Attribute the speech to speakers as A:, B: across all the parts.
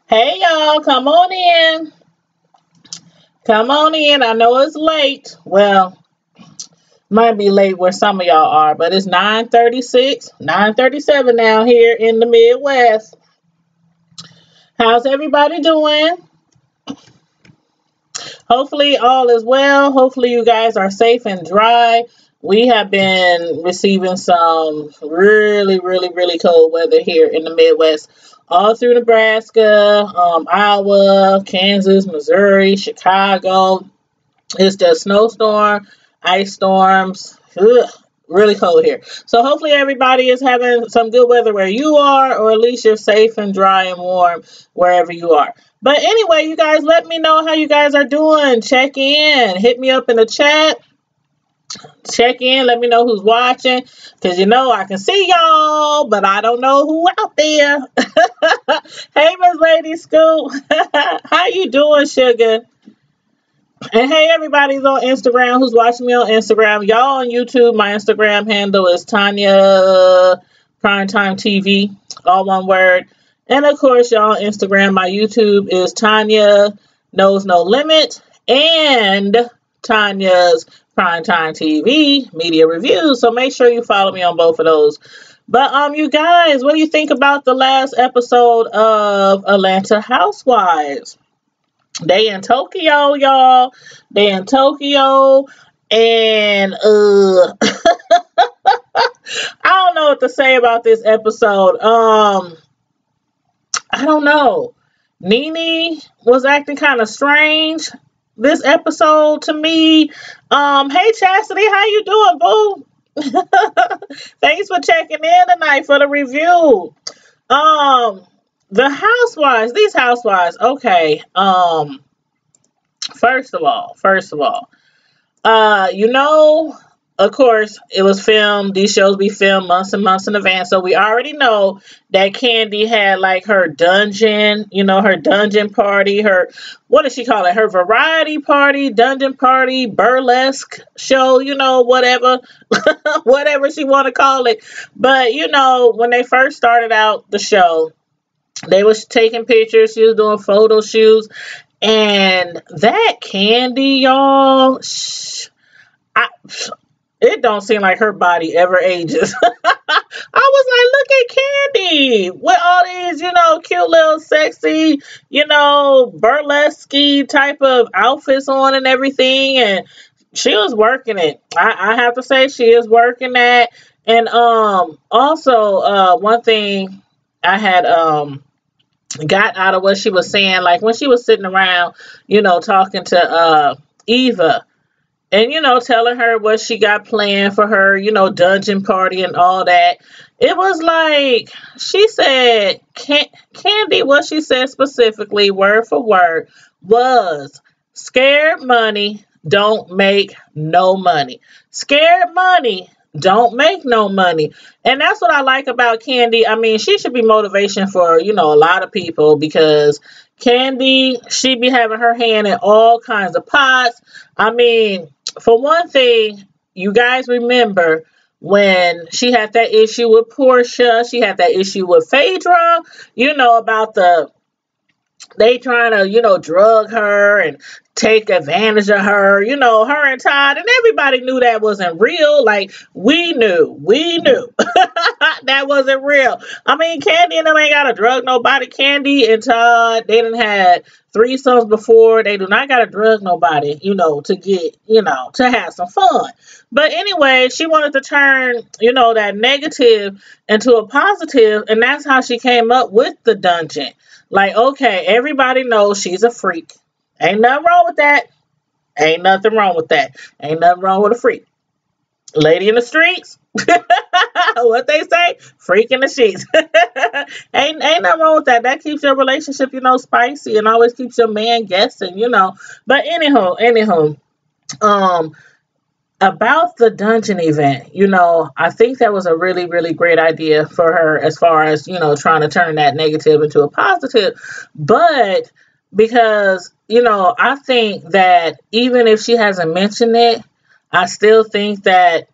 A: Hey y'all, come on in. Come on in. I know it's late. Well, might be late where some of y'all are, but it's 9:36, 9:37 now here in the Midwest. How's everybody doing? Hopefully all is well. Hopefully you guys are safe and dry. We have been receiving some really cold weather here in the Midwest, all through Nebraska, Iowa, Kansas, Missouri, Chicago. It's just snowstorm, ice storms. Ugh, really cold here. So hopefully everybody is having some good weather where you are, or at least you're safe and dry and warm wherever you are. But anyway, you guys, let me know how you guys are doing. Check in. Hit me up in the chat. Check in. Let me know who's watching. Because I can see y'all, but I don't know who out there. Hey, Miss Lady Scoop. How you doing, sugar? And hey, everybody's on Instagram who's watching me on Instagram. Y'all on YouTube, my Instagram handle is Tanya Primetime TV, all one word. And of course, y'all on Instagram, my YouTube is Tanya Knows No Limit and Tanya's Primetime TV Media Reviews. So make sure you follow me on both of those. But you guys, what do you think about the last episode of Atlanta Housewives? They in Tokyo, y'all. They in Tokyo. And I don't know what to say about this episode. I don't know. Nene was acting kind of strange this episode to me. Hey Chastity, how you doing, boo? Thanks for checking in tonight for the review. The housewives, these housewives, okay. First of all, of course, it was filmed. These shows be filmed months and months in advance. So we already know that Candy had like her dungeon, her dungeon party, what does she call it? Her variety party, dungeon party, burlesque show, whatever, whatever she want to call it. But, when they first started out the show, they was taking pictures. She was doing photo shoots. And that Candy, y'all, it don't seem like her body ever ages. I was like, look at Candy with all these, cute little sexy, burlesque type of outfits on and everything. And she was working it. I have to say she is working that. And also one thing I had got out of what she was saying, like when she was sitting around, talking to Eva and, telling her what she got planned for her, dungeon party and all that. It was like, she said, Candy, what she said specifically, word for word, was scared money don't make no money. Scared money don't make no money. And that's what I like about Candy. I mean, she should be motivation for, a lot of people, because Candy, she be having her hand in all kinds of pots. I mean, for one thing, you guys remember when she had that issue with Portia, she had that issue with Phaedra, about they trying to, drug her and take advantage of her, her and Todd, and everybody knew that wasn't real. Like, we knew that wasn't real. I mean, Candy and them ain't got to drug nobody. Candy and Todd, they done had threesomes before. They do not got to drug nobody, to get, to have some fun. But anyway, she wanted to turn, that negative into a positive, and that's how she came up with the dungeon. Like, okay, everybody knows she's a freak. Ain't nothing wrong with that. Ain't nothing wrong with that. Ain't nothing wrong with a freak. Lady in the streets. What they say? Freak in the sheets. ain't nothing wrong with that. That keeps your relationship, spicy, and always keeps your man guessing, But anywho, about the dungeon event, I think that was a really great idea for her, as far as, trying to turn that negative into a positive. But because, I think that even if she hasn't mentioned it, I still think that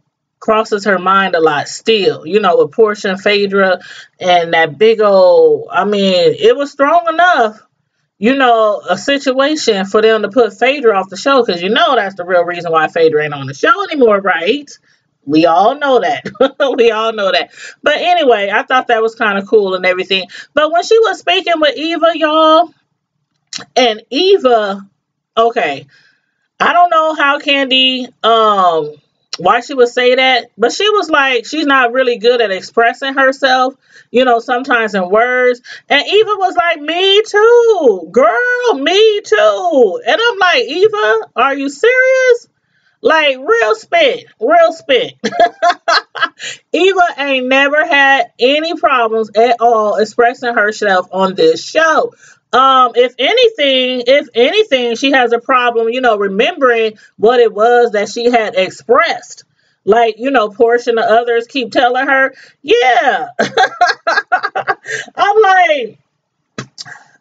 A: crosses her mind a lot still, with Portia and Phaedra and that big old, I mean, it was strong enough a situation for them to put Phaedra off the show, because that's the real reason why Phaedra ain't on the show anymore, right? We all know that. We all know that. But anyway, I thought that was kind of cool and everything. But when she was speaking with Eva, y'all, and Eva, okay, I don't know how Candy, why she would say that, but she was like, she's not really good at expressing herself, sometimes in words. And Eva was like, me too, girl, me too. And I'm like, Eva, are you serious? Like, real spit, real spit. Eva ain't never had any problems at all expressing herself on this show. If anything, she has a problem, remembering what it was that she had expressed. Like, Portia and the others keep telling her, yeah. I'm like,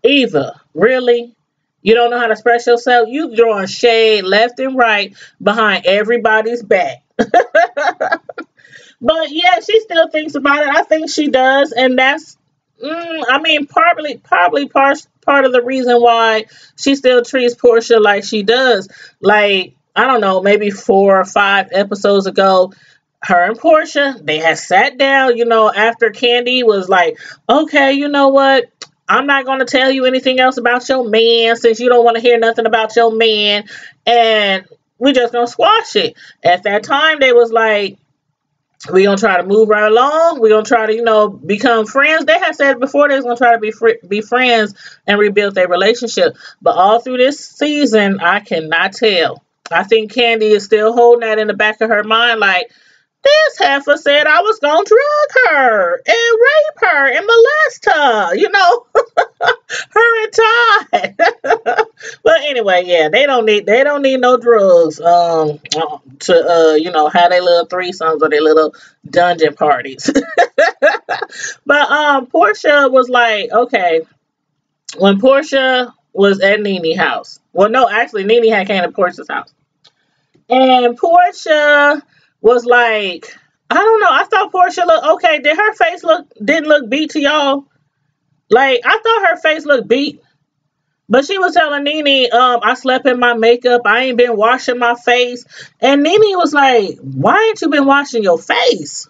A: Eva, really? You don't know how to express yourself? You throwing shade left and right behind everybody's back. But yeah, she still thinks about it. I think she does, and that's, probably part of the reason why she still treats Portia like she does. Like, I don't know, maybe 4 or 5 episodes ago, her and Portia, they had sat down, after Candy was like, okay, you know what? I'm not going to tell you anything else about your man, since you don't want to hear nothing about your man, and we just going to squash it. At that time, they was like, we're going to try to move right along. We're going to try to, become friends. They had said before they was going to try to be friends and rebuild their relationship. But all through this season, I cannot tell. I think Candy is still holding that in the back of her mind, like, this heifer said I was going to drug her and rape her and molest her, her and Todd. But anyway, yeah, they don't need no drugs to have their little threesomes or their little dungeon parties. But Portia was like, okay, when Portia was at Nene house. Well, no, actually Nene had came to Portia's house. And Portia was like, I don't know. I thought Portia looked okay. Did her face didn't look beat to y'all? Like, I thought her face looked beat. But she was telling Nene, I slept in my makeup. I ain't been washing my face. And Nene was like, why ain't you been washing your face?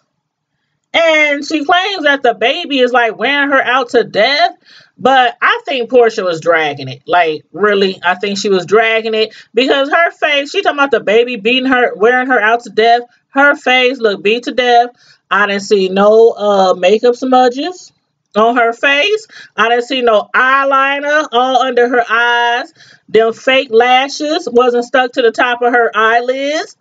A: And she claims that the baby is like wearing her out to death. But I think Portia was dragging it. Like, really, I think she was dragging it. Because her face, she talking about the baby beating her, wearing her out to death. Her face looked beat to death. I didn't see no makeup smudges on her face. I didn't see no eyeliner all under her eyes. Them fake lashes wasn't stuck to the top of her eyelids.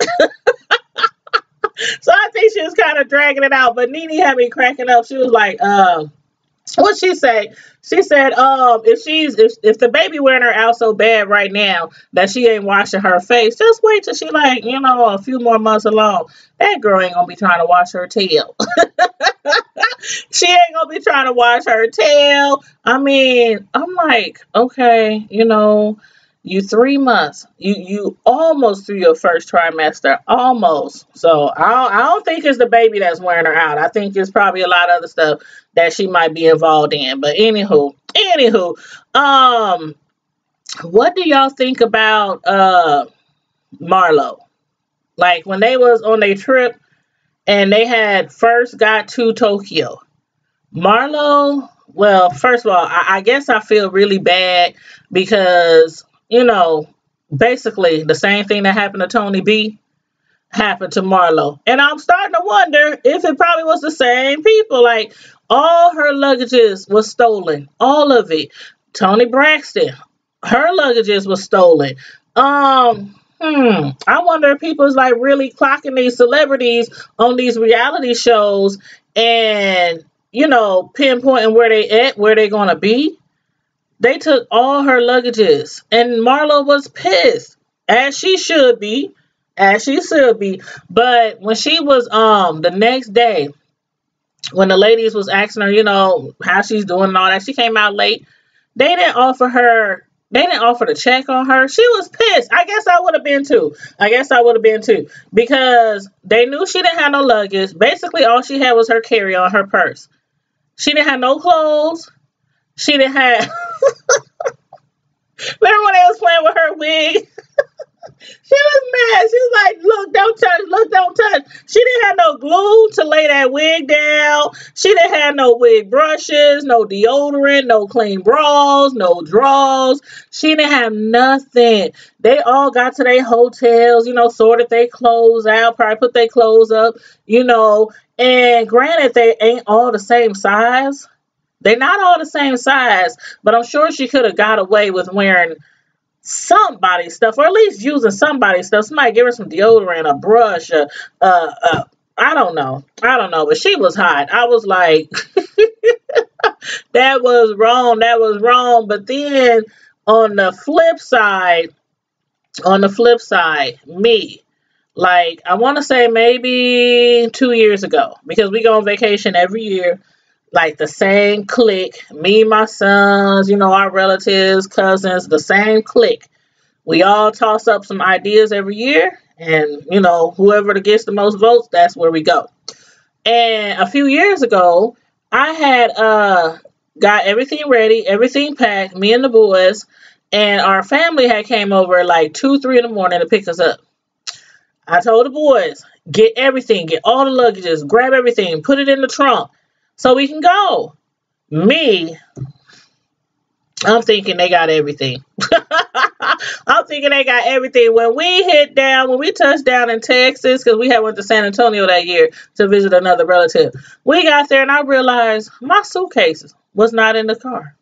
A: So I think she was kind of dragging it out. But Nene had me cracking up. She was like, what'd she say? She said, if the baby wearing her out so bad right now that she ain't washing her face, just wait till she like, a few more months along. That girl ain't gonna be trying to wash her tail. She ain't gonna be trying to wash her tail. I mean, I'm like, okay, you 3 months. You almost through your first trimester. Almost. So I don't think it's the baby that's wearing her out. I think it's probably a lot of other stuff that she might be involved in. But anywho, what do y'all think about Marlo? Like, when they was on their trip and they had first got to Tokyo. Marlo, well, first of all, I guess I feel really bad because, basically the same thing that happened to Tony B happened to Marlo. And I'm starting to wonder if it probably was the same people. Like, all her luggages was stolen. All of it. Tony Braxton, her luggages was stolen. I wonder if people's like really clocking these celebrities on these reality shows and, pinpointing where they at, where they gonna be. They took all her luggages, and Marlo was pissed, as she should be, But when she was the next day, when the ladies was asking her, how she's doing and all that, she came out late. They didn't offer to check on her. She was pissed. I guess I would have been too. Because they knew she didn't have no luggage. Basically, all she had was her carry-on, her purse. She didn't have no clothes. She didn't have playing with her wig. She was mad. She was like, look, don't touch, look, don't touch. She didn't have no glue to lay that wig down. She didn't have no wig brushes, no deodorant, no clean bras, no drawers. She didn't have nothing. They all got to their hotels, sorted their clothes out, probably put their clothes up, and granted, they ain't all the same size. They're not all the same size, but I'm sure she could have got away with wearing somebody's stuff, or at least using somebody's stuff. Somebody give her some deodorant, a brush, I don't know, but she was hot. I was like, that was wrong. But then on the flip side, me, like, I want to say maybe 2 years ago, because we go on vacation every year. Like the same clique, me, my sons, our relatives, cousins, the same clique. We all toss up some ideas every year, and whoever gets the most votes, that's where we go. And a few years ago, I had got everything ready, everything packed, me and the boys, and our family had came over at like 2, 3 in the morning to pick us up. I told the boys, get everything, get all the luggages, grab everything, put it in the trunk, so we can go. Me, I'm thinking they got everything. I'm thinking they got everything. When we touched down in Texas, because we had went to San Antonio that year to visit another relative. We got there and I realized my suitcases was not in the car.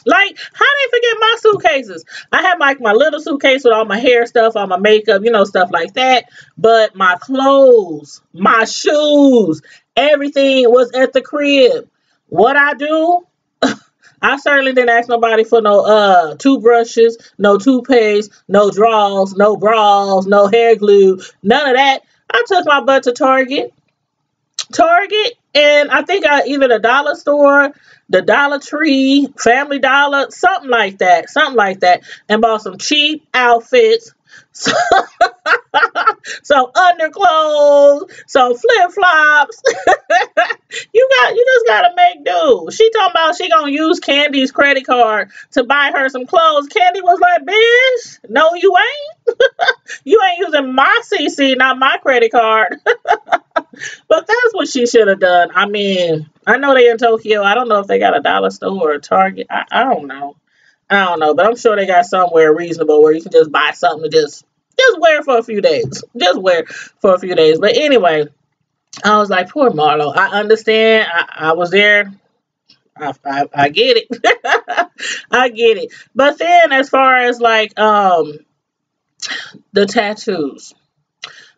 A: Like, how they forget my suitcases? I had like my little suitcase with all my hair stuff, all my makeup, stuff like that. But my clothes, my shoes, everything was at the crib. What I do? I certainly didn't ask nobody for no toothbrushes, no toothpaste, no drawers, no bras, no hair glue, none of that. I took my butt to Target, and I think either the dollar store, the Dollar Tree, Family Dollar, something like that, and bought some cheap outfits, some underclothes, some flip flops. You just gotta make do. She talking about she gonna use Candy's credit card to buy her some clothes. Candy was like, bitch, no, you ain't. You ain't using my CC, not my credit card. But that's what she should have done. I mean, I know they in Tokyo. I don't know if they got a dollar store or a Target. I don't know. But I'm sure they got somewhere reasonable where you can just buy something to just wear for a few days. Just wear for a few days. But anyway, I was like, poor Marlo. I understand. I was there. I get it. I get it. But then as far as like the tattoos,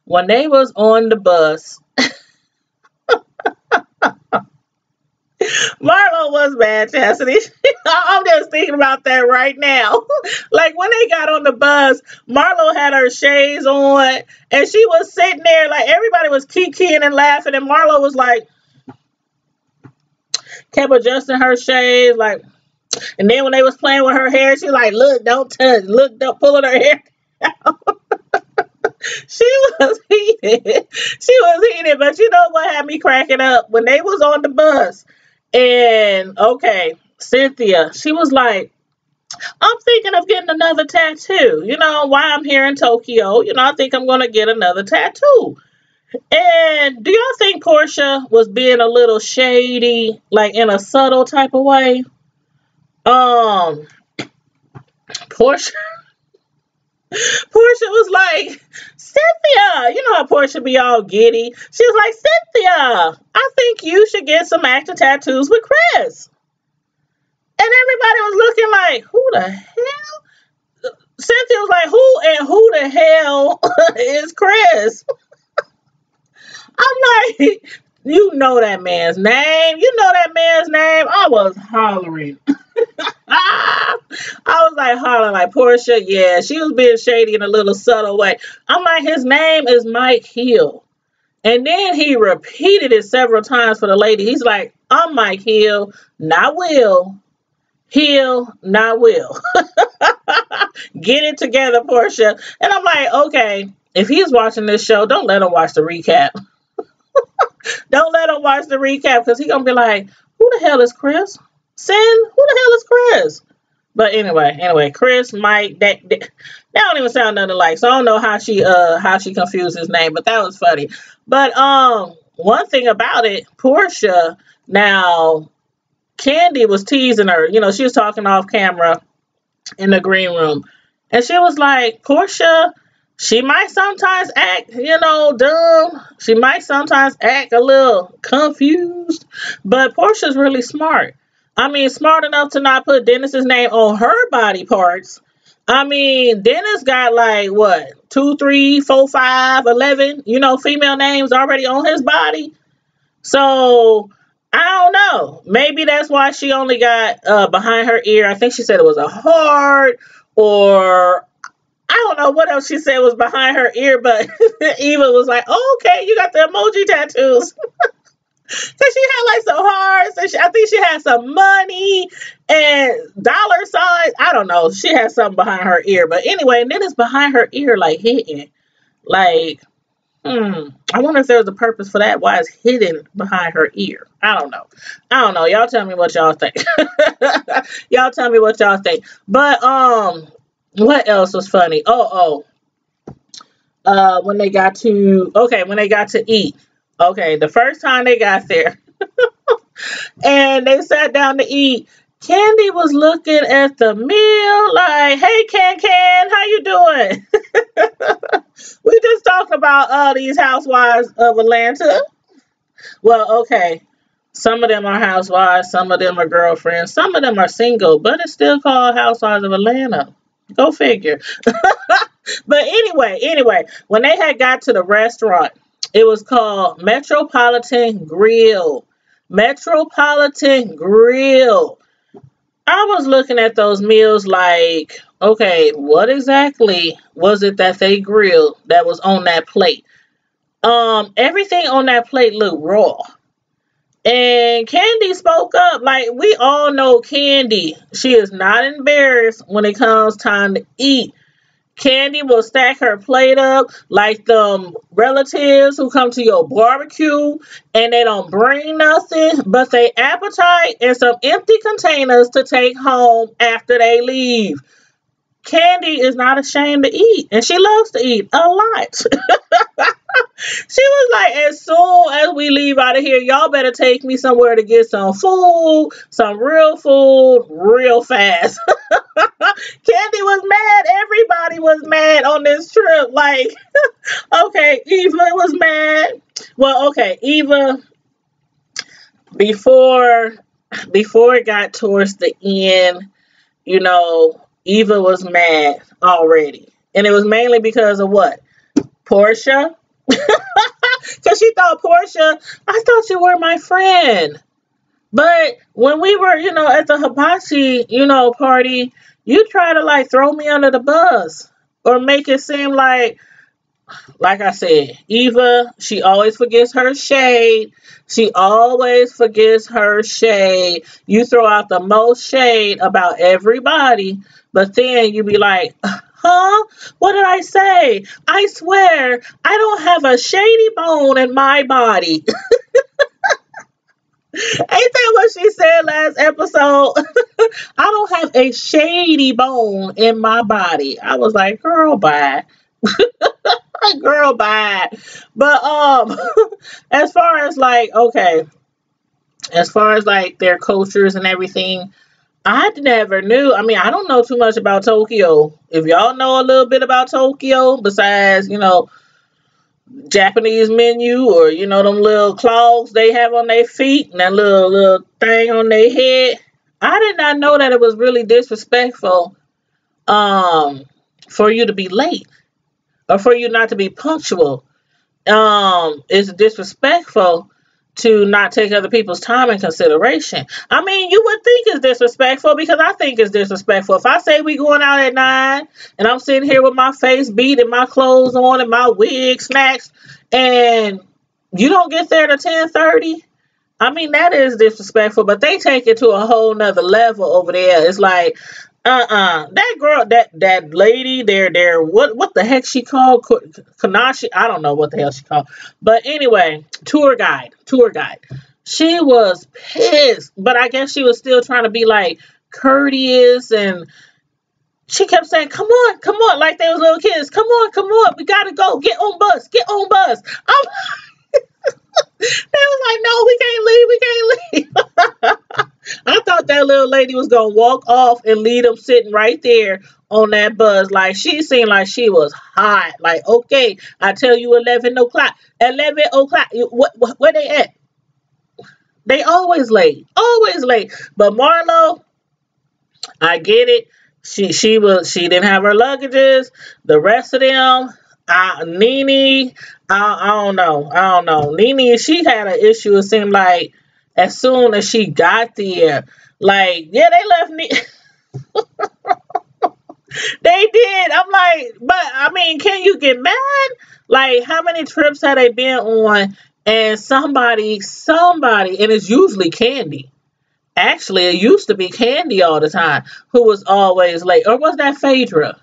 A: when they was on the bus, Marlo was mad, Chastity. I'm just thinking about that right now. Like when they got on the bus, Marlo had her shades on, and she was sitting there like everybody was kikiing and laughing, and Marlo was like, kept adjusting her shades, like, and then when they was playing with her hair, she like, look, don't touch, look, don't pulling her hair down. She was heated. But you know what had me cracking up? When they was on the bus, and okay, Cynthia, she was like, I'm thinking of getting another tattoo. Why I'm here in Tokyo, I think I'm going to get another tattoo. And do y'all think Portia was being a little shady, like in a subtle type of way? Portia was like, Cynthia, you know how Portia be all giddy. She was like, Cynthia, I think you should get some acting tattoos with Chris. And everybody was looking like, who the hell? Cynthia was like, who the hell is Chris? I'm like, you know that man's name. I was hollering. I was like hollering like, Portia, yeah, she was being shady in a little subtle way. I'm like, his name is Mike Hill. And then he repeated it several times for the lady. He's like, I'm Mike Hill, not Will. Hill, not Will. Get it together, Portia. And I'm like, okay, if he's watching this show, don't let him watch the recap. Don't let him watch the recap, because he's going to be like, who the hell is Chris? Sin, who the hell is Chris? But anyway, Chris, Mike, they don't even sound nothing alike. So I don't know how she confused his name, but that was funny. But one thing about it, Portia, now Candy was teasing her. You know, she was talking off camera in the green room. And she was like, Portia, she might sometimes act, dumb. She might sometimes act a little confused. But Portia's really smart. I mean, smart enough to not put Dennis's name on her body parts. I mean, Dennis got like what, 2, 3, 4, 5, 11, female names already on his body. So I don't know. Maybe that's why she only got behind her ear. I think she said it was a heart, or I don't know what else she said was behind her ear, but Eva was like, oh, okay, you got the emoji tattoos. Because she had like some hearts, and I think she had some money and dollar signs. I don't know. She had something behind her ear. But anyway, and then it's behind her ear, like hidden. Like, I wonder if there's a purpose for that. Why it's hidden behind her ear? I don't know. Y'all tell me what y'all think. Y'all tell me what y'all think. But what else was funny? When they got to eat. Okay, the first time they got there and they sat down to eat, Candy was looking at the meal like, hey, Can, how you doing? We just talked about these housewives of Atlanta. Well, okay, some of them are housewives, some of them are girlfriends, some of them are single, but it's still called Housewives of Atlanta. Go figure. But anyway, when they had got to the restaurant, it was called Metropolitan Grill. Metropolitan Grill. I was looking at those meals like, okay, what exactly was it that they grilled that was on that plate? Everything on that plate looked raw. And Candy spoke up. Like, we all know Candy. She is not embarrassed when it comes time to eat. Candy will stack her plate up like them relatives who come to your barbecue and they don't bring nothing but their appetite and some empty containers to take home after they leave. Candy is not ashamed to eat, and she loves to eat a lot. She was like, as soon as we leave out of here, y'all better take me somewhere to get some food, some real food, real fast. Candy was mad. Everybody was mad on this trip. Like, okay, Eva was mad. Well, okay, Eva, before it got towards the end, Eva was mad already. And it was mainly because of what? Portia. Because she thought, Portia, I thought you were my friend. But when we were, at the hibachi, party, you try to like throw me under the bus or make it seem like I said, Eva, she always forgets her shade. She always forgets her shade. You throw out the most shade about everybody, but then you be like, huh? What did I say? I swear, I don't have a shady bone in my body. Ain't that what she said last episode? I don't have a shady bone in my body. I was like, girl, bye. Girl, bye. But as far as like, okay, as far as like their cultures and everything, I never knew. I mean, I don't know too much about Tokyo. If y'all know a little bit about Tokyo, besides, Japanese menu or, them little claws they have on their feet and that little thing on their head, I did not know that it was really disrespectful for you to be late or for you not to be punctual. It's disrespectful to not take other people's time in consideration. I mean, you would think it's disrespectful because I think it's disrespectful. If I say we going out at 9 and I'm sitting here with my face beat and my clothes on and my wig snatched and you don't get there to 10:30, I mean, that is disrespectful, but they take it to a whole nother level over there. It's like, that girl, that lady there, what the heck she called? Kanashi? I don't know what the hell she called. But anyway, tour guide. She was pissed, but I guess she was still trying to be like courteous, and she kept saying, come on, like they was little kids. Come on, we gotta go. Get on bus, get on bus. They was like, no, we can't leave. I thought that little lady was gonna walk off and leave them sitting right there on that bus. Like she seemed like she was hot. Like, okay, I tell you 11 o'clock. 11 o'clock. Where they at? They always late. Always late. But Marlo, I get it. She didn't have her luggages. The rest of them, Nene, I don't know. I don't know. Nene, she had an issue. It seemed like as soon as she got there, like, yeah, they left me. They did. I'm like, but I mean, can you get mad? Like, how many trips have they been on? And somebody, and it's usually Candy. Actually, it used to be Candy all the time who was always late. Or was that Phaedra?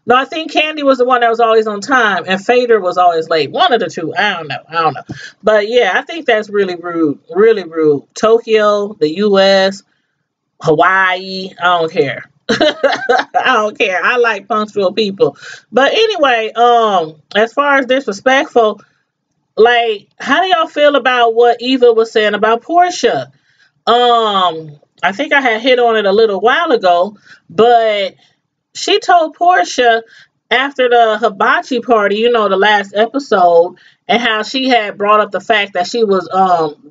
A: No, I think Candy was the one that was always on time, and Phaedra was always late. One of the two. I don't know. But yeah, I think that's really rude. Really rude. Tokyo, the U.S., Hawaii. I don't care. I don't care. I like punctual people. But anyway, as far as disrespectful, like, how do y'all feel about what Eva was saying about Portia? I think I had hit on it a little while ago, but she told Portia after the hibachi party, the last episode, and how she had brought up the fact that she was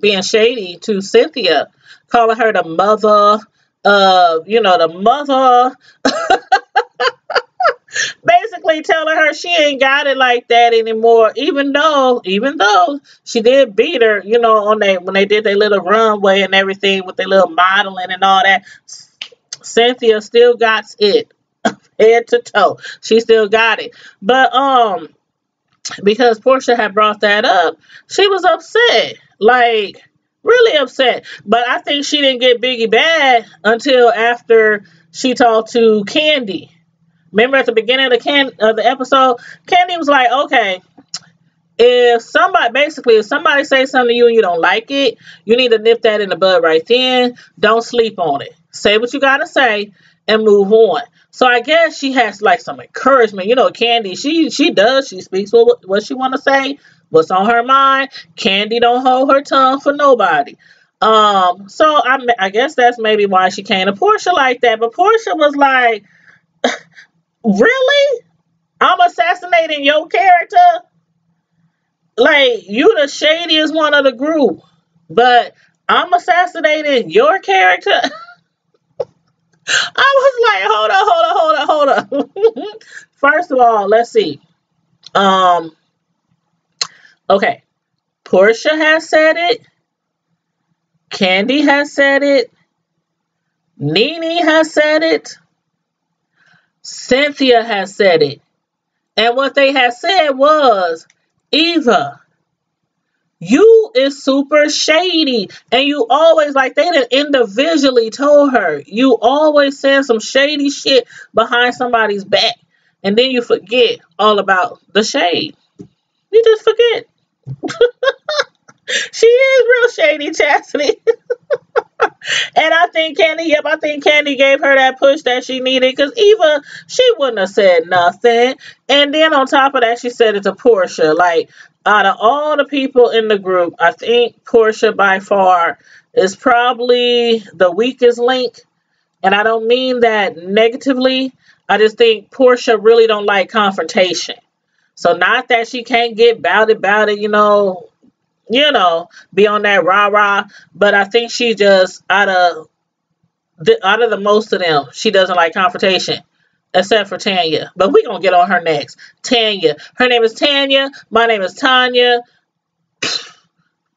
A: being shady to Cynthia, calling her the mother of, the mother, basically telling her she ain't got it like that anymore, even though she did beat her, on when they did their little runway and everything with their little modeling and all that. Cynthia still got it head to toe. She still got it. But because Portia had brought that up, she was upset. Like, really upset. But I think she didn't get Biggie bad until after she talked to Candy. Remember at the beginning of the episode, Candy was like, okay, if somebody says something to you and you don't like it, you need to nip that in the bud right then. Don't sleep on it. Say what you gotta say and move on. So I guess she has like some encouragement. Candy, she speaks what she want to say, what's on her mind. Candy don't hold her tongue for nobody. So I guess that's maybe why she came to Portia like that. But Portia was like, really? I'm assassinating your character? Like, you the shadiest one of the group, but I'm assassinating your character? I was like, hold on. First of all, let's see. Okay. Portia has said it. Candy has said it. Nene has said it. Cynthia has said it. And what they had said was, Eva, you is super shady. And you always, like, they done individually told her, you always saying some shady shit behind somebody's back. And then you forget all about the shade. You just forget. She is real shady, Chastity. And I think Candy gave her that push that she needed, because Eva, she wouldn't have said nothing. And then on top of that, she said it to Portia. Like, out of all the people in the group, I think Portia by far is probably the weakest link. And I don't mean that negatively. I just think Portia really don't like confrontation. So not that she can't get about it, be on that rah-rah. But I think she just, out of the most of them, she doesn't like confrontation. Except for Tanya. But we're going to get on her next. Tanya. Her name is Tanya. My name is Tanya.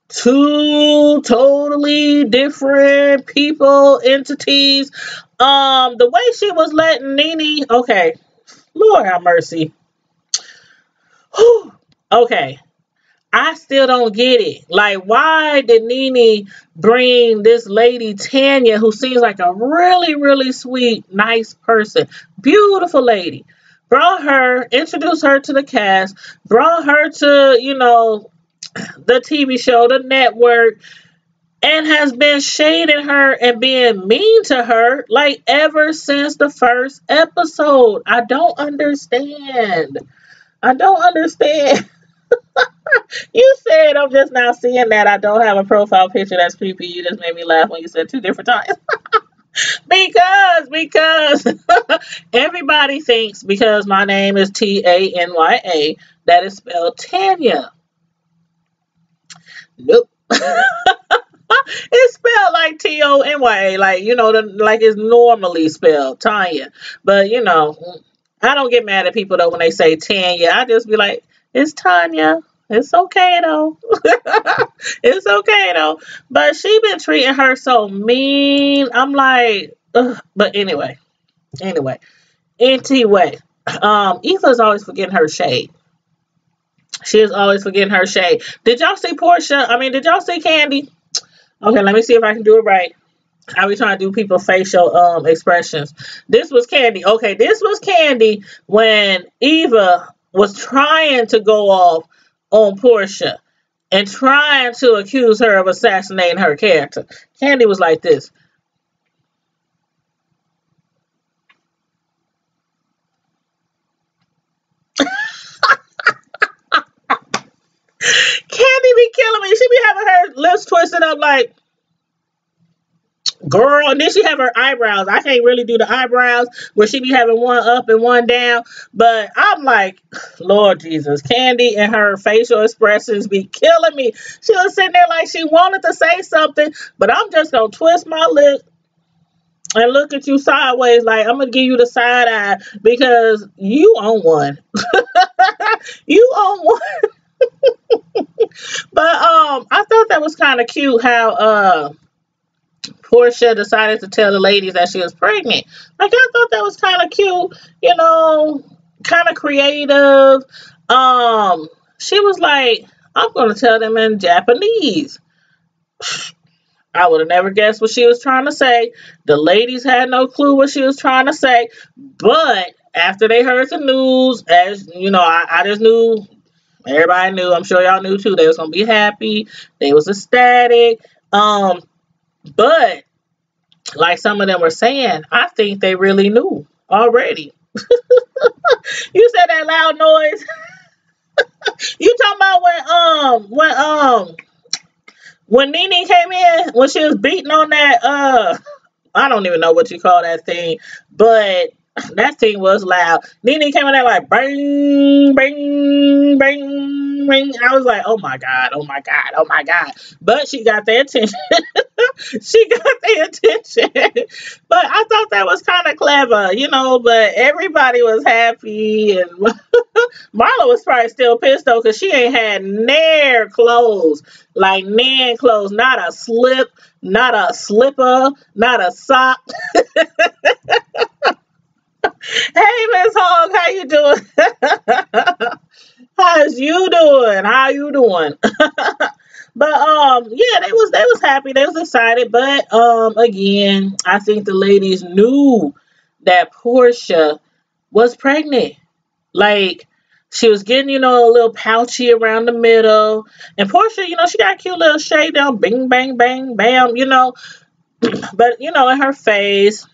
A: Two totally different people, entities. The way she was letting Nene, okay. Lord have mercy. Whew. Okay. I still don't get it. Like, why did Nene bring this lady Tanya, who seems like a really, really sweet, nice person, beautiful lady, brought her, introduced her to the cast, brought her to, the TV show, the network, and has been shading her and being mean to her like ever since the first episode. I don't understand. I don't understand. You said I'm just now seeing that I don't have a profile picture that's creepy. You just made me laugh when you said two different times. Because everybody thinks because my name is Tanya that is spelled Tanya. Nope. It's spelled like Tony, like like it's normally spelled Tanya. But I don't get mad at people though when they say Tanya. I just be like, it's Tanya. It's okay though. It's okay though. But she been treating her so mean. I'm like, ugh. But anyway, Eva's always forgetting her shade. She is always forgetting her shade. Did y'all see Portia? I mean, did y'all see Candy? Okay, let me see if I can do it right. I be trying to do people facial expressions. This was Candy. Okay, this was Candy when Eva was trying to go off on Portia and trying to accuse her of assassinating her character. Candy was like this. Candy be killing me. She be having her lips twisted up like, girl, and then she have her eyebrows. I can't really do the eyebrows where she be having one up and one down. But I'm like, Lord Jesus, Candy and her facial expressions be killing me. She was sitting there like she wanted to say something, but I'm just gonna twist my lip and look at you sideways like I'm gonna give you the side eye because you own one. You own one. But I thought that was kind of cute how Portia decided to tell the ladies that she was pregnant. Like I thought that was kind of cute, kind of creative. She was like, I'm gonna tell them in Japanese. I would have never guessed what she was trying to say. The ladies had no clue what she was trying to say. But after they heard the news, as you know, I just knew, everybody knew, I'm sure y'all knew too, they was gonna be happy. They was ecstatic. But like some of them were saying, I think they really knew already. You said that loud noise. You talking about when Nene came in, when she was beating on that I don't even know what you call that thing, but that thing was loud. Nene came in there like bang, bang, bang, bang. I was like, oh my God, oh my God, oh my God. But she got their attention. She got their attention. But I thought that was kind of clever, but everybody was happy. And Marla was probably still pissed though, because she ain't had nair clothes, like nan clothes, not a slip, not a slipper, not a sock. Hey, Miss Hog, how you doing? How's you doing? How you doing? But yeah, they was happy, they was excited, but again, I think the ladies knew that Portia was pregnant. Like she was getting, a little pouchy around the middle. And Portia, she got a cute little shade down, bing, bang, bang, bam. But in her face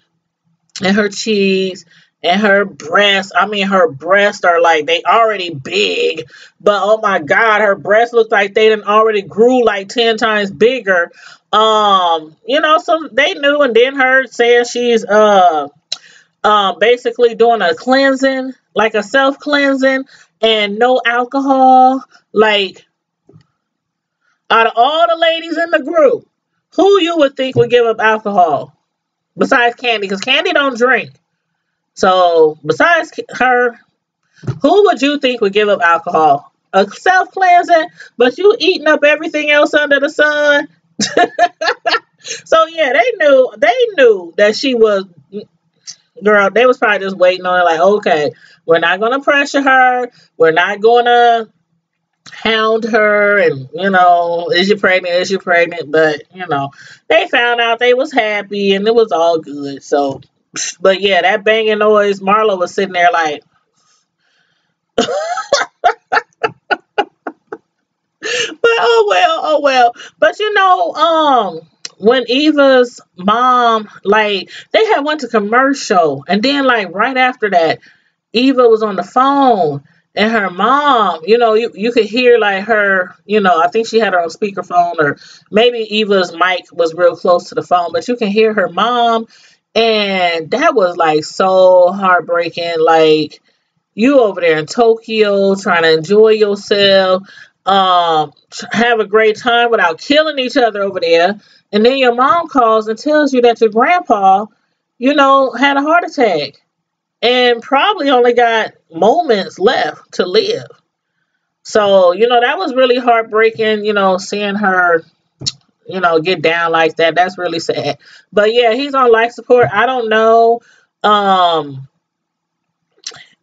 A: and her cheeks and her breasts. I mean, her breasts are like, they already big, but oh my God, her breasts look like they done already grew like 10 times bigger. So they knew, and then her saying she's basically doing a cleansing, like a self cleansing, and no alcohol. Like out of all the ladies in the group, who you would think would give up alcohol besides Candy? Because Candy don't drink. So besides her, who would you think would give up alcohol? A self cleansing, but you eating up everything else under the sun. So yeah, they knew that she was, girl. They was probably just waiting on it, like, okay, we're not gonna pressure her, we're not gonna hound her, and is you pregnant? Is you pregnant? But they found out, they was happy, and it was all good. So, but yeah, that banging noise, Marlo was sitting there like, oh well, oh well. But when Eva's mom, like, they had went to commercial, and then like right after that, Eva was on the phone, and her mom, you could hear like her, I think she had her on speakerphone, or maybe Eva's mic was real close to the phone, but you can hear her mom, and that was like so heartbreaking. Like, you over there in Tokyo trying to enjoy yourself, have a great time without killing each other over there, and then your mom calls and tells you that your grandpa, had a heart attack and probably only got moments left to live. So, that was really heartbreaking, seeing her, get down like that. That's really sad. But yeah, he's on life support. I don't know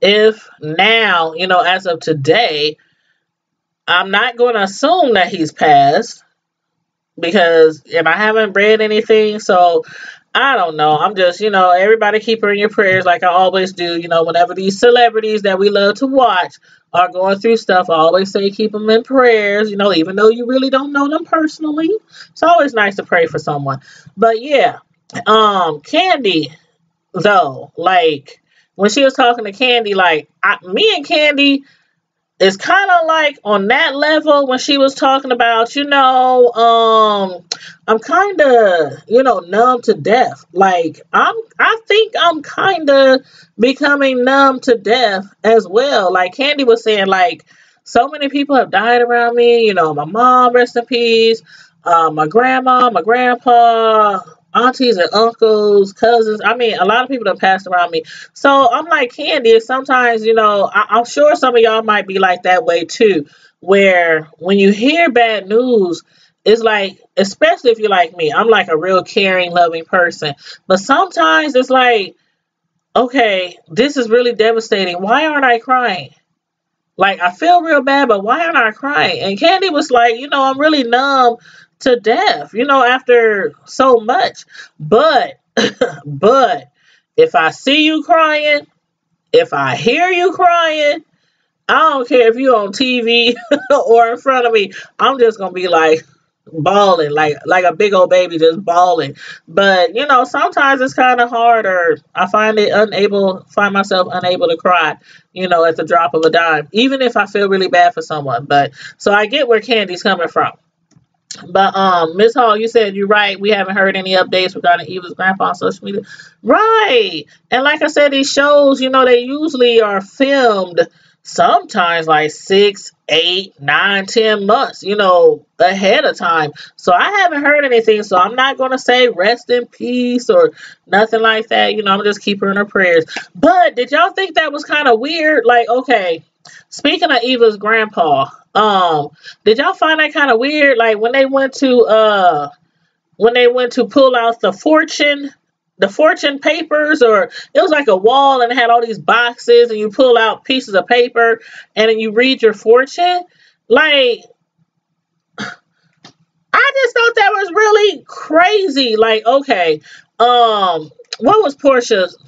A: if now, as of today, I'm not going to assume that he's passed because, and I haven't read anything, so I don't know. I'm just, everybody keep her in your prayers like I always do. Whenever these celebrities that we love to watch are going through stuff, I always say keep them in prayers, even though you really don't know them personally. It's always nice to pray for someone. But yeah, Candy, though, like, when she was talking to Candy, like, me and Candy is kind of like on that level when she was talking about, I'm kind of, numb to death. Like, I think I'm kind of becoming numb to death as well. Like Candy was saying, like, so many people have died around me. My mom, rest in peace. My grandma, my grandpa, aunties and uncles, cousins. I mean, a lot of people have passed around me. So I'm like Candy. Sometimes, I'm sure some of y'all might be like that way too, where when you hear bad news, it's like, especially if you're like me, I'm like a real caring, loving person. But sometimes it's like, okay, this is really devastating. Why aren't I crying? Like, I feel real bad, but why aren't I crying? And Candy was like, I'm really numb to death, after so much. But, but if I see you crying, if I hear you crying, I don't care if you're on TV or in front of me, I'm just going to be like, bawling like a big old baby, just bawling. But sometimes it's kind of hard, or I find myself unable to cry, at the drop of a dime, even if I feel really bad for someone. But so I get where Candy's coming from. But Miss Hall, you said you're right. We haven't heard any updates regarding Eva's grandpa on social media. Right. And like I said, these shows, they usually are filmed sometimes like 6, 8, 9, 10 months, ahead of time. So I haven't heard anything. So I'm not gonna say rest in peace or nothing like that. I'm just keep her in her prayers. But did y'all think that was kind of weird? Like, okay, speaking of Eva's grandpa, did y'all find that kind of weird? Like when they went to pull out the fortune papers, or it was like a wall and it had all these boxes, and you pull out pieces of paper and then you read your fortune. Like, I just thought that was really crazy. Like, okay, what was Portia's?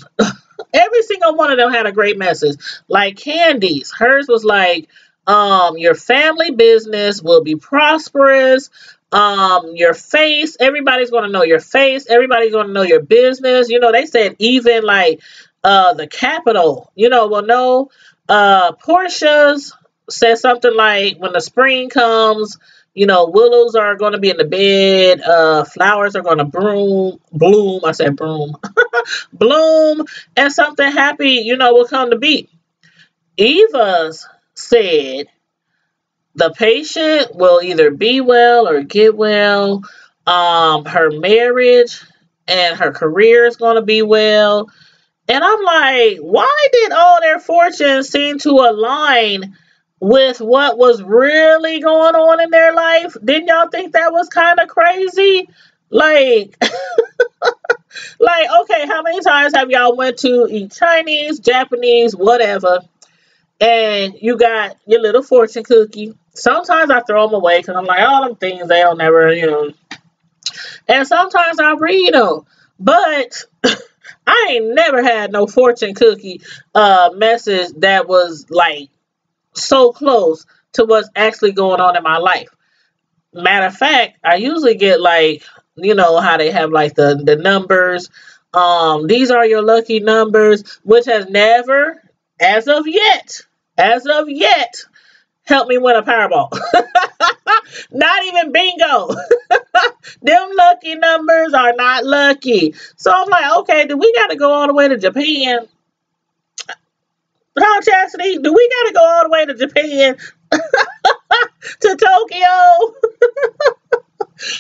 A: Every single one of them had a great message. Like Candy's, hers was like, your family business will be prosperous. Your face, everybody's going to know your face. Everybody's going to know your business. They said even like, the capital, well, no, Portia's said something like, when the spring comes, willows are going to be in the bed, flowers are going to bloom. I said broom, bloom, and something happy, will come to be. Eva's said the patient will either be well or get well. Her marriage and her career is going to be well. And I'm like, why did all their fortunes seem to align with what was really going on in their life? Didn't y'all think that was kind of crazy? Like, like, okay, how many times have y'all went to eat Chinese, Japanese, whatever, and you got your little fortune cookie? Sometimes I throw them away because I'm like, all them things, they don't never, And sometimes I read them. But I ain't never had no fortune cookie message that was like so close to what's actually going on in my life. Matter of fact, I usually get like, you know, how they have like the numbers. These are your lucky numbers, which has never, as of yet, helped me win a Powerball. Not even bingo. Them lucky numbers are not lucky. So I'm like, okay, do we got to go all the way to Japan? Huh, Chastity? Do we got to go all the way to Japan? To Tokyo?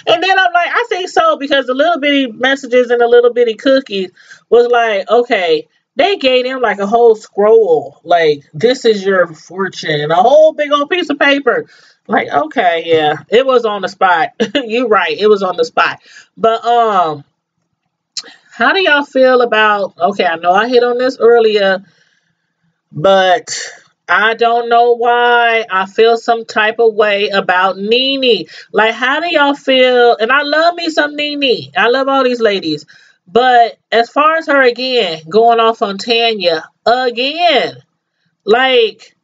A: And then I'm like, I think so, because the little bitty messages and the little bitty cookies was like, okay, they gave him like a whole scroll, like, this is your fortune, a whole big old piece of paper. Like, okay, yeah, it was on the spot. You right, it was on the spot. But how do y'all feel about? Okay, I know I hit on this earlier, but I don't know why I feel some type of way about Nene. Like, how do y'all feel? And I love me some Nene. I love all these ladies. But as far as her again, going off on Tanya again, like,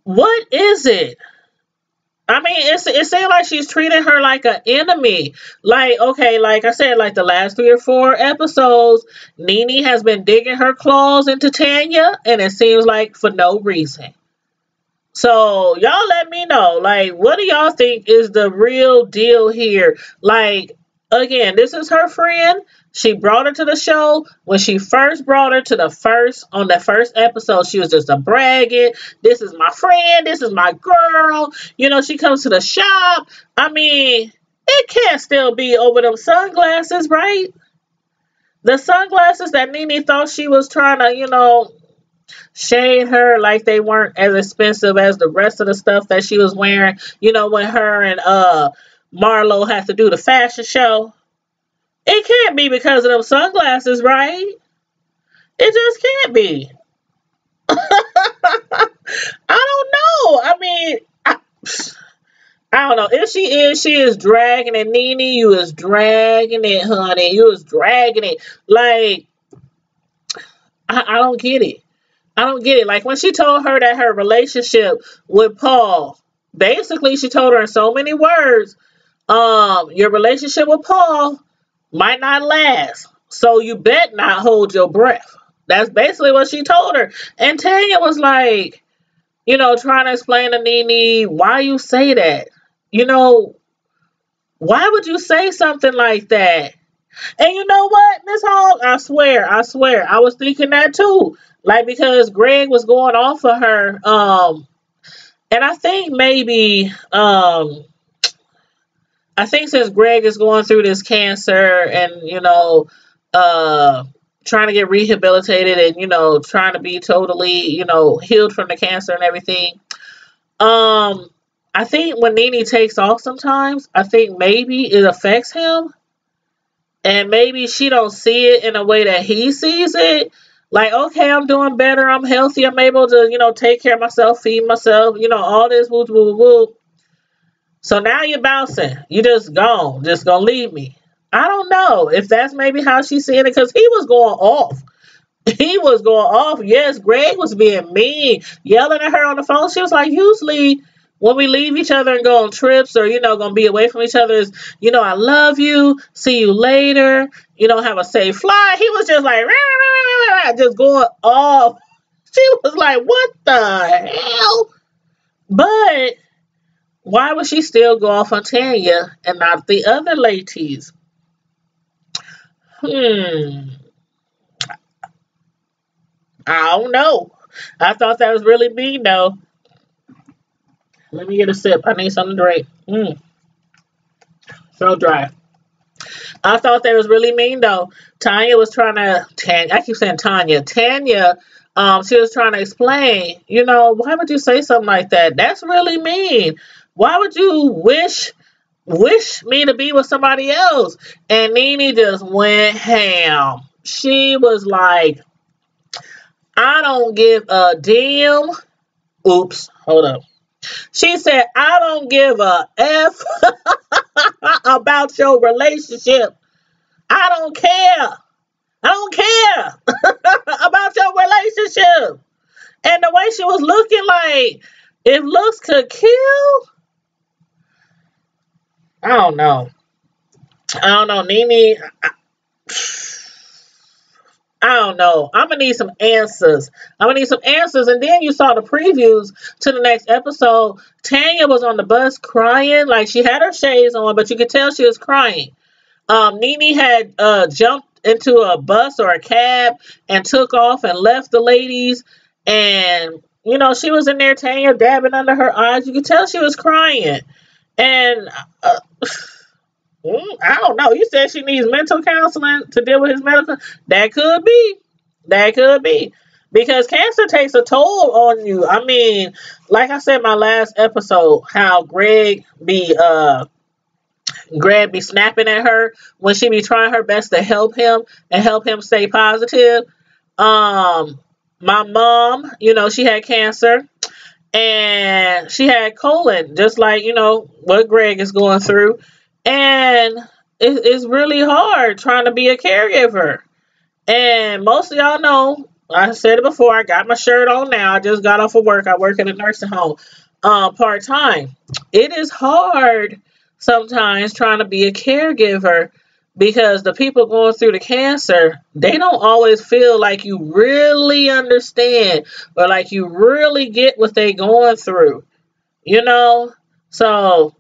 A: what is it? I mean, it seems like she's treating her like an enemy. Like, okay, like I said, like the last 3 or 4 episodes, Nene has been digging her claws into Tanya, and it seems like for no reason. So y'all let me know, like, what do y'all think is the real deal here? Like, again, this is her friend. She brought her to the show. When she first brought her to on the first episode, she was just a bragging. This is my friend. This is my girl. You know, she comes to the shop. I mean, it can't still be over them sunglasses, right? The sunglasses that Nene thought she was trying to, you know, shade her like they weren't as expensive as the rest of the stuff that she was wearing, you know, when her and Marlo had to do the fashion show. It can't be because of them sunglasses, right? It just can't be. I don't know. I mean, I don't know. If she is dragging it. Nene, you is dragging it, honey. You is dragging it. Like, I don't get it. I don't get it. Like, when she told her that her relationship with Paul, basically she told her in so many words, your relationship with Paul might not last. So you bet not hold your breath. That's basically what she told her. And Tanya was like, you know, trying to explain to Nene, why you say that? You know, why would you say something like that? And you know what, Miss Hogg? I swear, I was thinking that too. Like, because Greg was going off of her, and I think maybe, I think since Greg is going through this cancer and, you know, trying to get rehabilitated and, you know, trying to be totally, you know, healed from the cancer and everything. I think when Nene takes off sometimes, I think maybe it affects him. And maybe she don't see it in a way that he sees it. Like, okay, I'm doing better. I'm healthy. I'm able to, you know, take care of myself, feed myself, you know, all this, woo, woo, woo. So now you're bouncing. You just gone. Just gonna leave me. I don't know if that's maybe how she's seeing it, because he was going off. He was going off. Yes, Greg was being mean, yelling at her on the phone. She was like, usually when we leave each other and go on trips or, you know, going to be away from each other is, you know, I love you. See you later. You know, have a safe flight. He was just like, rah, rah, rah, rah, just going off. She was like, what the hell? But why would she still go off on Tanya and not the other ladies? I don't know. I thought that was really mean, though. Let me get a sip. I need something to drink. So dry. I thought that was really mean, though. Tanya was trying to... I keep saying Tanya. Tanya, she was trying to explain, you know, why would you say something like that? That's really mean. Why would you wish me to be with somebody else? And Nene just went ham. She was like, I don't give a damn. Oops, hold up. She said, I don't give a F about your relationship. I don't care. I don't care about your relationship. And the way she was looking, like, if looks could kill, I don't know. I don't know, Nene. I don't know. I'm gonna need some answers. I'm gonna need some answers. And then you saw the previews to the next episode. Tanya was on the bus crying, like she had her shades on, but you could tell she was crying. Nene had jumped into a bus or a cab and took off and left the ladies. And she was in there, Tanya dabbing under her eyes. You could tell she was crying. And I don't know. You said she needs mental counseling to deal with his medical. That could be. That could be. Because cancer takes a toll on you. I mean, like I said in my last episode, how Greg be snapping at her when she be trying her best to help him and help him stay positive. My mom, she had cancer and she had colon, just like, what Greg is going through. And it's really hard trying to be a caregiver. And most of y'all know, I said it before, I got my shirt on now. I just got off of work. I work in a nursing home part-time. It is hard sometimes trying to be a caregiver because the people going through the cancer, they don't always feel like you really understand or like you really get what they going through, So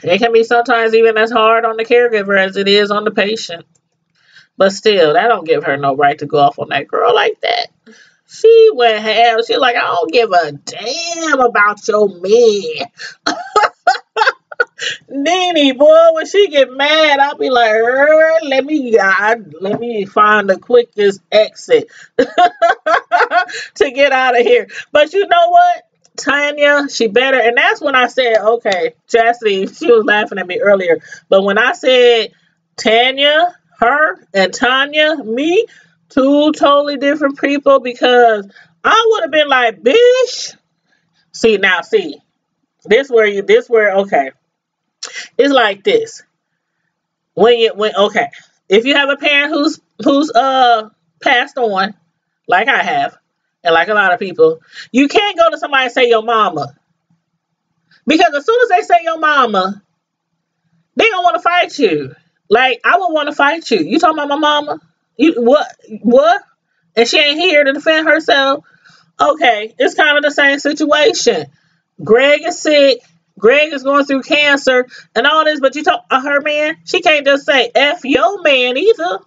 A: it can be sometimes even as hard on the caregiver as it is on the patient. But still, that don't give her no right to go off on that girl like that. She went ham. She like, I don't give a damn about your man. Nene, boy, when she get mad, I'll be like, let me find the quickest exit to get out of here. But you know what? Tanya, she better. And that's when I said, okay, Chastity, she was laughing at me earlier. But when I said Tanya, her, and Tanya, me, two totally different people, because I would have been like, bitch. See, okay. It's like this. Okay. If you have a parent who's passed on, like I have, and like a lot of people, you can't go to somebody and say your mama. Because as soon as they say your mama, they don't want to fight you. Like, I would want to fight you. You talking about my mama? What? And she ain't here to defend herself? Okay, it's kind of the same situation. Greg is sick. Greg is going through cancer and all this, but you talk her man, she can't just say F your man either.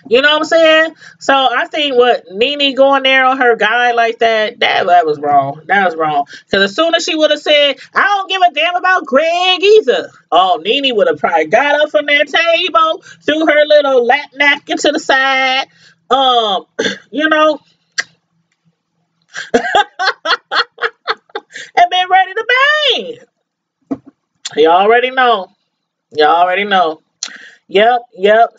A: You know what I'm saying? So I think what Nene going there on her guy like that was wrong. That was wrong. Because as soon as she would have said, I don't give a damn about Greg either. Oh, Nene would have probably got up from that table, threw her little lap napkin to the side. You know, and been ready to bang. You already know. You already know. Yep.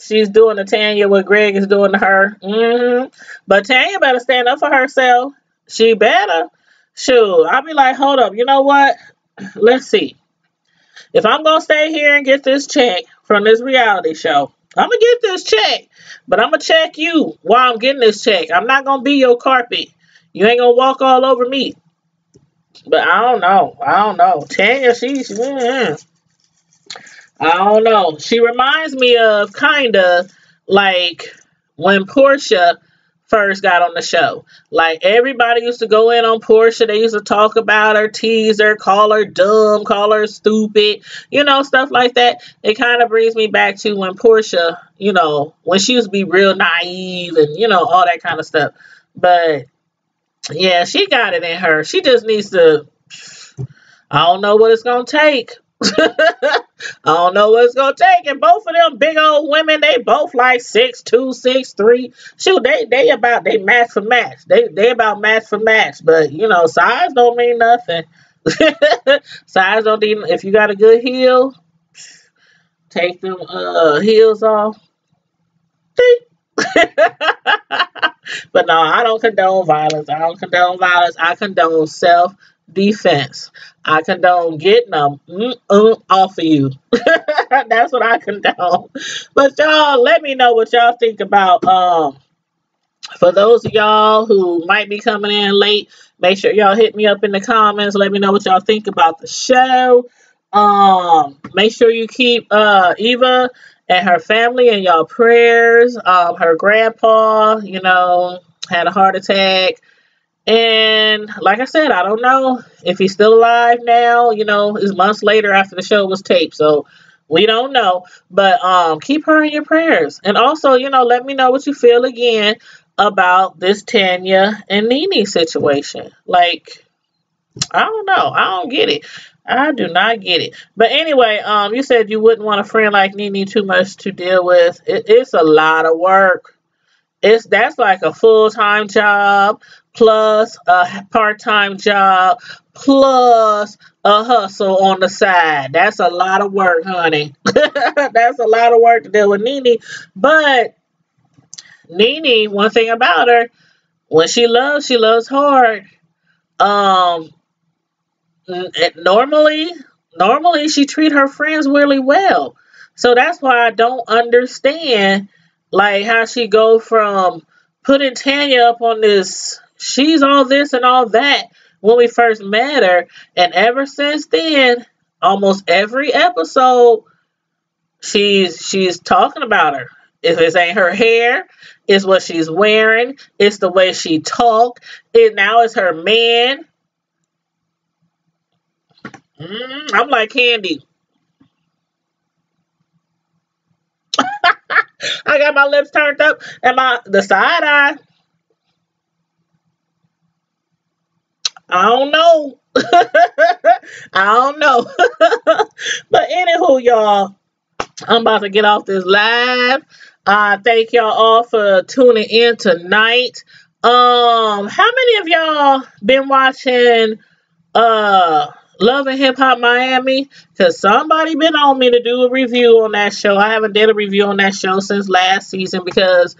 A: She's doing to Tanya what Greg is doing to her. But Tanya better stand up for herself. She better. Shoot, I'll be like, hold up. You know what? Let's see. If I'm going to stay here and get this check from this reality show, I'm going to get this check. But I'm going to check you while I'm getting this check. I'm not going to be your carpet. You ain't going to walk all over me. But I don't know. Tanya, I don't know. She reminds me of kind of like when Portia first got on the show. Like everybody used to go in on Portia. They used to talk about her, tease her, call her dumb, call her stupid, stuff like that. It kind of brings me back to when Portia, when she used to be real naive and, all that kind of stuff. But yeah, she got it in her. She just needs to, I don't know what it's going to take. I don't know what it's gonna take, and both of them big old women, they both like 6'2", 6'3". Shoot, they match for match. They about match for match, but size don't mean nothing. Size don't even. If you got a good heel, take them heels off. But no, I don't condone violence. I condone self-defense. I condone getting them off of you. That's what I condone. But y'all, let me know what y'all think about. For those of y'all who might be coming in late, make sure y'all hit me up in the comments. Let me know what y'all think about the show. Make sure you keep Eva and her family in y'all prayers. Her grandpa, had a heart attack. And like I said, I don't know if he's still alive now. It's months later after the show was taped, so we don't know. But keep her in your prayers. And also, let me know what you feel again about this Tanya and Nene situation. Like, I don't know. I don't get it. I do not get it. But anyway, you said you wouldn't want a friend like Nene too much to deal with. It's a lot of work. That's like a full-time job plus a part-time job plus a hustle on the side. That's a lot of work, honey. That's a lot of work to deal with Nene. But Nene, one thing about her, when she loves hard. Um, normally she treat her friends really well. So that's why I don't understand like how she go from putting Tanya up on this she's all this and all that when we first met her, and ever since then almost every episode she's talking about her. If it ain't her hair, it's what she's wearing, it's the way she talk, it now it's her man. I'm like Candy. I got my lips turned up and the side eye. I don't know. I don't know. But anywho, y'all, I'm about to get off this live. Thank y'all all for tuning in tonight. How many of y'all been watching Love and Hip Hop Miami? Because somebody been on me to do a review on that show. I haven't did a review on that show since last season because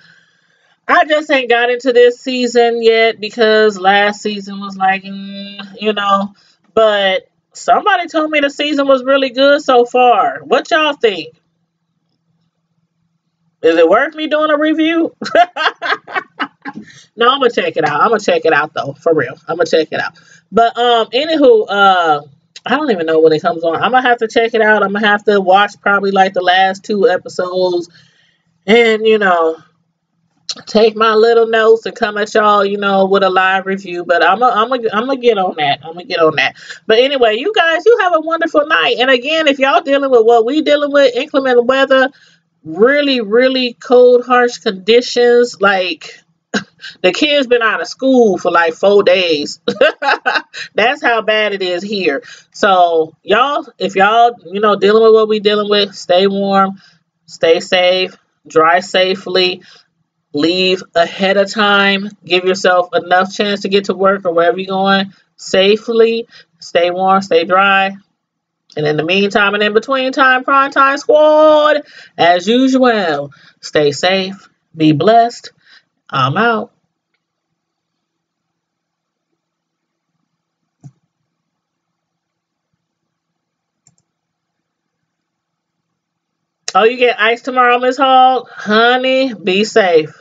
A: I just ain't got into this season yet because last season was like, But somebody told me the season was really good so far. What y'all think? Is it worth me doing a review? No, I'm gonna check it out. I'm gonna check it out though, for real. I'm gonna check it out. But anywho, I don't even know when it comes on. I'm gonna have to check it out. I'm gonna have to watch probably like the last 2 episodes, and take my little notes and come at y'all, with a live review. But I'm gonna get on that. I'm gonna get on that. But anyway, you guys, you have a wonderful night. And again, if y'all dealing with what we dealing with, inclement weather, really, really cold, harsh conditions, like the kids been out of school for like 4 days. That's how bad it is here. So y'all, if y'all, dealing with what we dealing with, stay warm, stay safe, drive safely, leave ahead of time, give yourself enough chance to get to work or wherever you're going safely, stay warm, stay dry. And in the meantime and in between time, Prime Time Squad, as usual, stay safe, be blessed. I'm out. Oh, you get ice tomorrow, Miss Hall? Honey, be safe.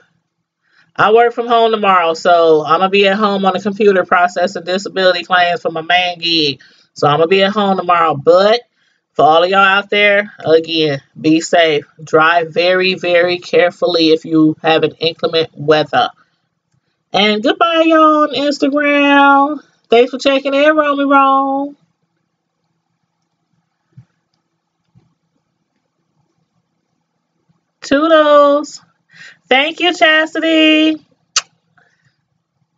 A: I work from home tomorrow, so I'm going to be at home on the computer processing disability claims for my main gig. So I'm going to be at home tomorrow. But for all of y'all out there, again, be safe. Drive very, very carefully if you have an inclement weather. And goodbye, y'all, on Instagram. Thanks for checking in, Romy Rome. Toodles. Thank you, Chastity.